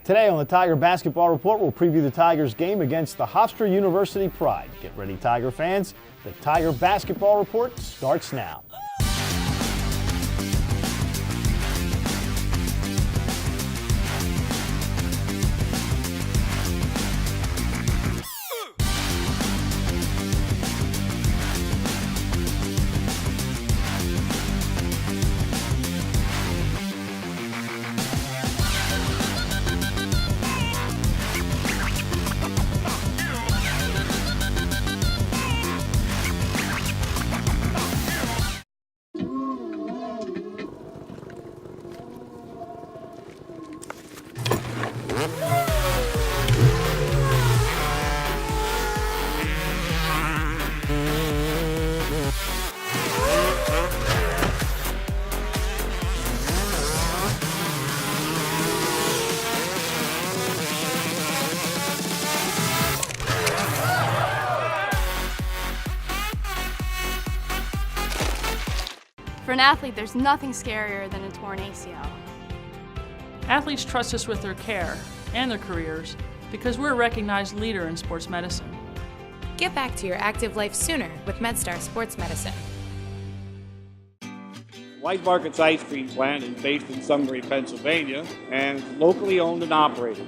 Today on the Tiger Basketball Report, we'll preview the Tigers game against the Hofstra University Pride. Get ready, Tiger fans. The Tiger Basketball Report starts now. For an athlete, there's nothing scarier than a torn ACL. Athletes trust us with their care and their careers because we're a recognized leader in sports medicine. Get back to your active life sooner with MedStar Sports Medicine. Wise Market's ice cream plant is based in Sunbury, Pennsylvania, and it's locally owned and operated.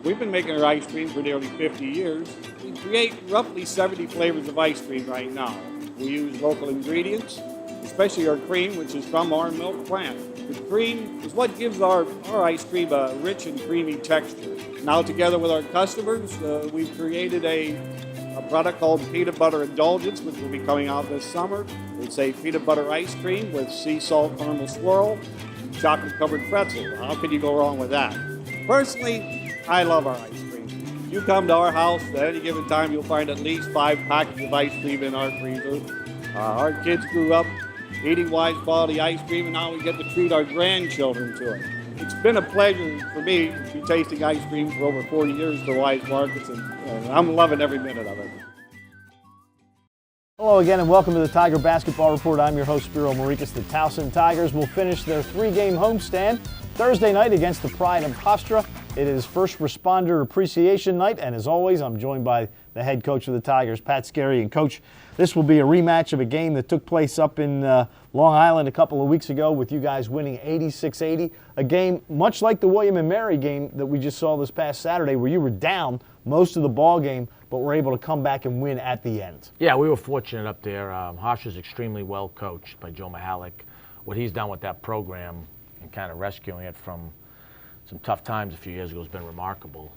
We've been making our ice cream for nearly 50 years. We create roughly 70 flavors of ice cream right now. We use local ingredients, especially our cream, which is from our milk plant. The cream is what gives our ice cream a rich and creamy texture. Now, together with our customers, we've created a product called Peanut Butter Indulgence, which will be coming out this summer. It's a peanut butter ice cream with sea salt caramel swirl, chocolate-covered pretzel. How can you go wrong with that? Personally, I love our ice cream. If you come to our house at any given time, you'll find at least 5 packets of ice cream in our freezer. Our kids grew up eating Wise quality ice cream, and now we get to treat our grandchildren to it. It's been a pleasure for me to be tasting ice cream for over 40 years for Wise Markets, and I'm loving every minute of it. Hello again and welcome to the Tiger Basketball Report. I'm your host, Spiro Morekas. The Towson Tigers will finish their 3-game homestand Thursday night against the Pride of Hofstra. It is First Responder Appreciation Night, and as always, I'm joined by the head coach of the Tigers, Pat Skerry. And Coach, this will be a rematch of a game that took place up in Long Island a couple of weeks ago with you guys winning 86-80, a game much like the William and Mary game that we just saw this past Saturday where you were down most of the ball game but were able to come back and win at the end. Yeah, we were fortunate up there. Hofstra's extremely well coached by Joe Mahalik. What he's done with that program and kind of rescuing it from some tough times a few years ago has been remarkable.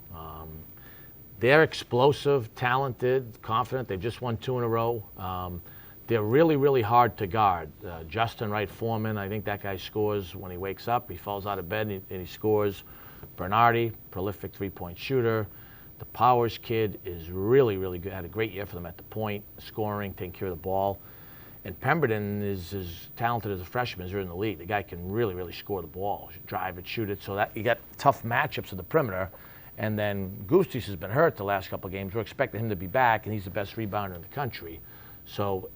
They're explosive, talented, confident. They've just won 2 in a row. They're really, really hard to guard. Justin Wright Foreman, I think that guy scores when he wakes up. He falls out of bed and he scores. Bernardi, prolific three-point shooter. The Powers kid is really, really good. Had a great year for them at the point, scoring, taking care of the ball. And Pemberton is as talented as a freshman as they're in the league. The guy can really, really score the ball, drive it, shoot it. So that you got tough matchups at the perimeter. And then Gustis has been hurt the last couple of games. We're expecting him to be back, and he's the best rebounder in the country. So,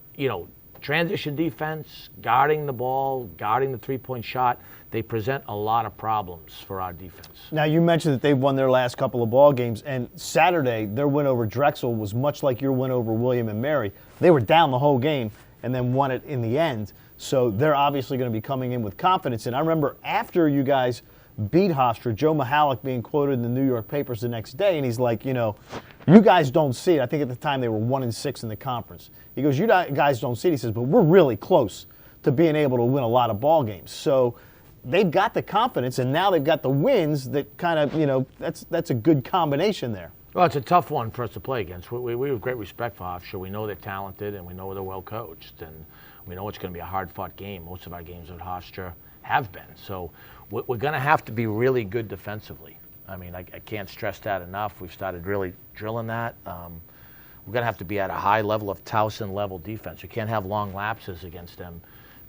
transition defense, guarding the ball, guarding the three-point shot, they present a lot of problems for our defense. Now, you mentioned that they've won their last couple of ball games, and Saturday, their win over Drexel was much like your win over William and Mary. They were down the whole game and then won it in the end. So they're obviously going to be coming in with confidence. And I remember after you guys beat Hofstra, Joe Mahalik being quoted in the New York papers the next day, and he's like, you guys don't see it. I think at the time they were 1-6 in the conference. He goes, you guys don't see it. He says, but we're really close to being able to win a lot of ball games. So they've got the confidence, and now they've got the wins that kind of, that's a good combination there. Well, it's a tough one for us to play against. We have great respect for Hofstra. We know they're talented, and we know they're well coached, and we know it's going to be a hard-fought game. Most of our games at Hofstra have been. So we're going to have to be really good defensively. I mean, I can't stress that enough. We've started really drilling that. We're going to have to be at a high level of Towson-level defense. We can't have long lapses against them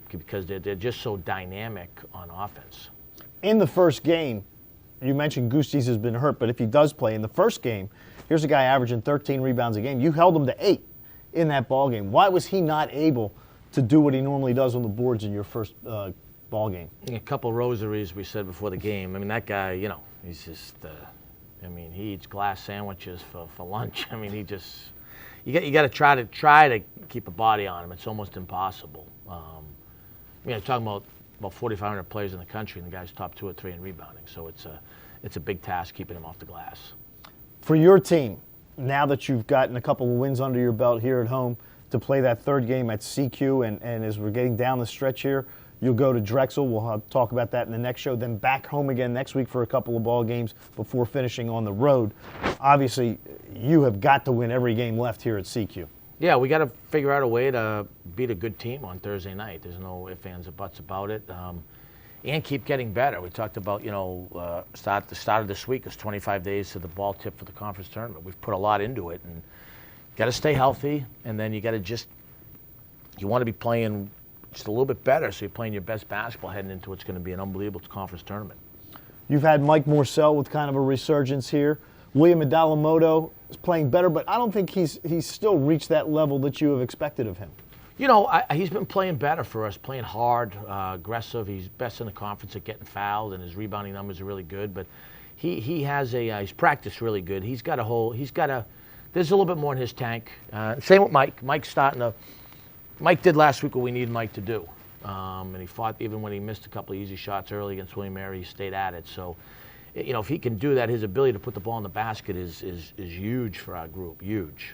because they're just so dynamic on offense. In the first game, you mentioned Gustis has been hurt, but if he does play in the first game, here's a guy averaging 13 rebounds a game. You held him to 8 in that ball game. Why was he not able to do what he normally does on the boards in your first ball game? A couple rosaries we said before the game. I mean, that guy, He's just, I mean, he eats glass sandwiches for lunch. I mean, you got to try to keep a body on him. It's almost impossible. Talking about 4,500 players in the country, and the guy's top 2 or 3 in rebounding. So it's a big task keeping him off the glass. For your team, now that you've gotten a couple of wins under your belt here at home, to play that third game at CQ, and as we're getting down the stretch here, you'll go to Drexel. We'll talk about that in the next show. Then back home again next week for a couple of ball games before finishing on the road. Obviously, you have got to win every game left here at CQ. Yeah, we got to figure out a way to beat a good team on Thursday night. There's no ifs, ands, or buts about it. And keep getting better. We talked about, the start of this week is 25 days to the ball tip for the conference tournament. We've put a lot into it, and got to stay healthy, and then you got to you want to be playing just a little bit better, so you're playing your best basketball heading into what's going to be an unbelievable conference tournament. You've had Mike Morcell with kind of a resurgence here. William Adalamoto is playing better, but I don't think he's still reached that level that you have expected of him. He's been playing better for us, playing hard, aggressive. He's best in the conference at getting fouled, and his rebounding numbers are really good. But he's practiced really good. There's a little bit more in his tank. Same with Mike. Mike did last week what we needed Mike to do. And he fought, even when he missed a couple of easy shots early against William & Mary, he stayed at it. So, if he can do that, his ability to put the ball in the basket is huge for our group, huge.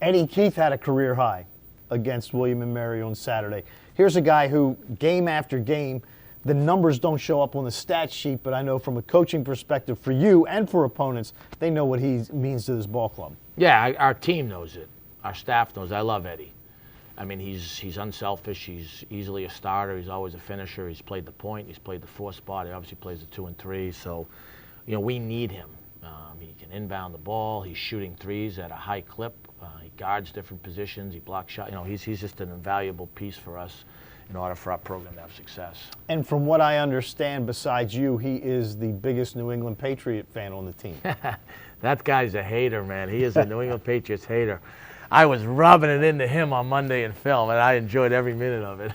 Eddie Keith had a career high against William & Mary on Saturday. Here's a guy who, game after game, the numbers don't show up on the stat sheet, but I know from a coaching perspective for you and for opponents, they know what he means to this ball club. Yeah, our team knows it. Our staff knows it. I love Eddie. I mean, he's unselfish. He's easily a starter. He's always a finisher. He's played the point. He's played the 4 spot. He obviously plays the 2 and 3. So, we need him. He can inbound the ball. He's shooting threes at a high clip. He guards different positions. He blocks shots. He's just an invaluable piece for us in order for our program to have success. And from what I understand, besides you, he is the biggest New England Patriot fan on the team. That guy's a hater, man. He is a New England Patriots hater. I was rubbing it into him on Monday in film, and I enjoyed every minute of it.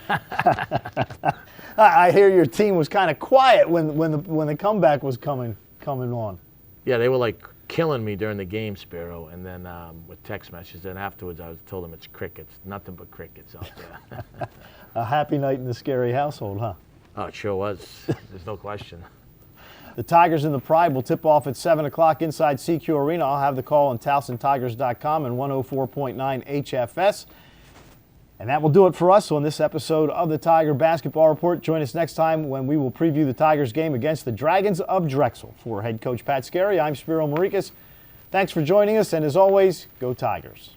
I hear your team was kind of quiet when the comeback was coming on. Yeah, they were like killing me during the game, Spiro, and then with text messages. Then afterwards, I told them it's crickets, nothing but crickets out there. A happy night in the Skerry household, huh? Oh, it sure was. There's no question. The Tigers and the Pride will tip off at 7 o'clock inside CQ Arena. I'll have the call on TowsonTigers.com and 104.9 HFS. And that will do it for us on this episode of the Tiger Basketball Report. Join us next time when we will preview the Tigers game against the Dragons of Drexel. For head coach Pat Skerry, I'm Spiro Morekas. Thanks for joining us, and as always, go Tigers.